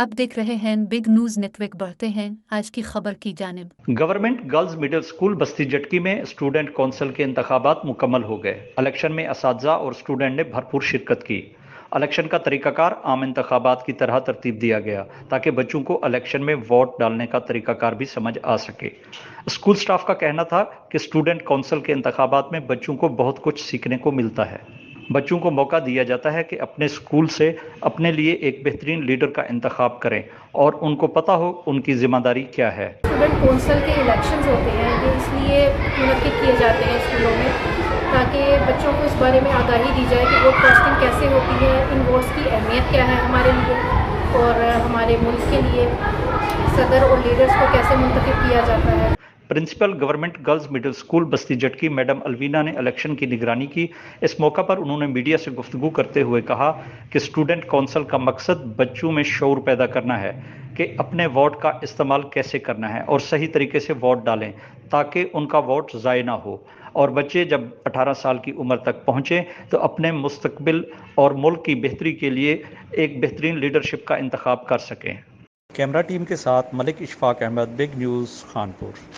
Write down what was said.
अब देख रहे हैं बिग न्यूज नेटवर्क। बढ़ते हैं आज की खबर की जानिब। Government girls middle school Basti जटकी में स्टूडेंट कौंसिल के इंतखाबात मुकम्मल हो गए। इलेक्शन में असातिज़ा और स्टूडेंट ने भरपूर शिरकत की। इलेक्शन का तरीकाकार आम इंतखाबात की तरह तरतीब दिया गया ताकि बच्चों को इलेक्शन में वोट डालने का तरीकाकार भी समझ आ सके। स्कूल स्टाफ का कहना था कि स्टूडेंट कौंसिल के इंतखाबात में बच्चों को बहुत कुछ सीखने को मिलता है। बच्चों को मौका दिया जाता है कि अपने स्कूल से अपने लिए एक बेहतरीन लीडर का इंतखाब करें और उनको पता हो उनकी जिम्मेदारी क्या है। स्टूडेंट कौंसिल के इलेक्शंस होते हैं, ये इसलिए मुनक्किद किए जाते हैं स्कूलों में ताकि बच्चों को इस बारे में आगाही दी जाए कि वोट कास्टिंग कैसे होती है, इन वोट्स की अहमियत क्या है हमारे लिए और हमारे मुल्क के लिए सदर और लीडर्स को कैसे मुंतखब किया जाता है। Principal government girls middle school Basti Jatki madam Alvina ने इलेक्शन की निगरानी की। इस मौका पर उन्होंने मीडिया से गुफ्तगू करते हुए कहा कि स्टूडेंट कौंसिल का मकसद बच्चों में शऊर पैदा करना है कि अपने वोट का इस्तेमाल कैसे करना है और सही तरीके से वोट डालें ताकि उनका वोट ज़ाय ना हो और बच्चे जब 18 साल की उम्र तक पहुँचे तो अपने मुस्तकबिल और मुल्क की बेहतरी के लिए एक बेहतरीन लीडरशिप का इंतखाब कर सकें। कैमरा टीम के साथ मलिक इशफाक अहमद, बिग न्यूज़, खानपुर।